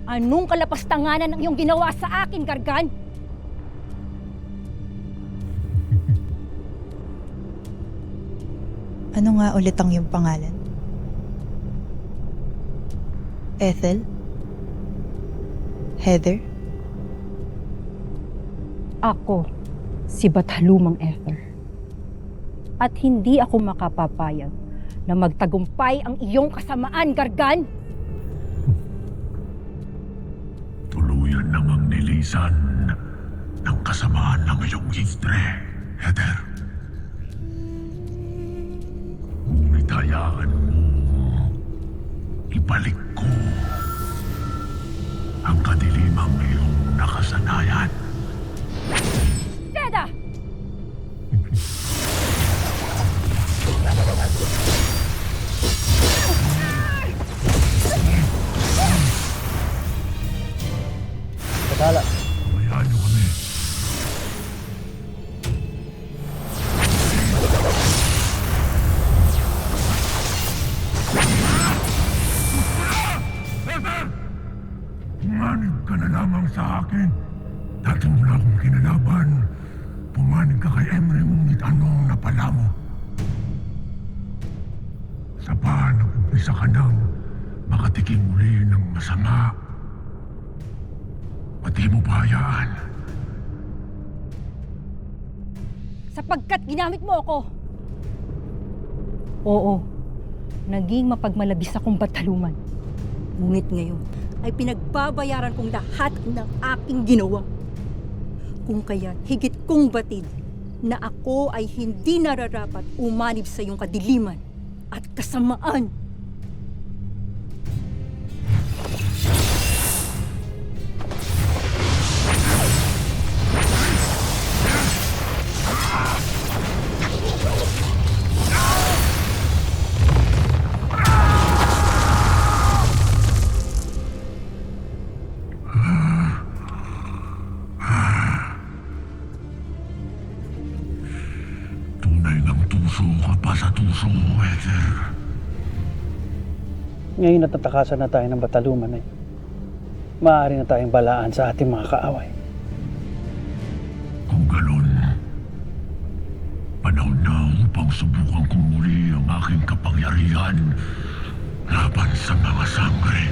Anong kalapastanganan ang iyong ginawa sa akin, Gargan? Ano nga ulit ang iyong pangalan? Ethel? Heather? Ako, si Batalumang Ethel. At hindi ako makapapayag na magtagumpay ang iyong kasamaan, Gargan. Tuluyan namang nilisan ng kasamaan ng iyong istre, Heather. Ngunit hayaan mo ibalik ko ang kadilimang iyong nakasanayan. Seda! Patala. Hayaan niyo kami. Heather! Pumanig ka na lamang sa akin. Dati mo na akong kinalaban. Pumanig ka kay Emre, ngunit anong napala mo? Sa pa, nag-umpisa ka nang makatikim muli ng masama. Pati mo ba hayaan? Sapagkat ginamit mo ako. Oo, naging mapagmalabis akong Bataluman. Ngunit ngayon ay pinagbabayaran kong lahat ng aking ginawa. Kung kaya't higit kong batid na ako ay hindi nararapat umanib sa iyong kadiliman at kasamaan. Tunay ng tuso ka pa sa tuso mo, Heather. Ngayon natatakasan na tayo ng Bataluman ay maaari na tayong balaan sa ating mga kaaway. Kung ganun, panahon na upang subukan kong muli ang aking kapangyarihan laban sa mga sangre.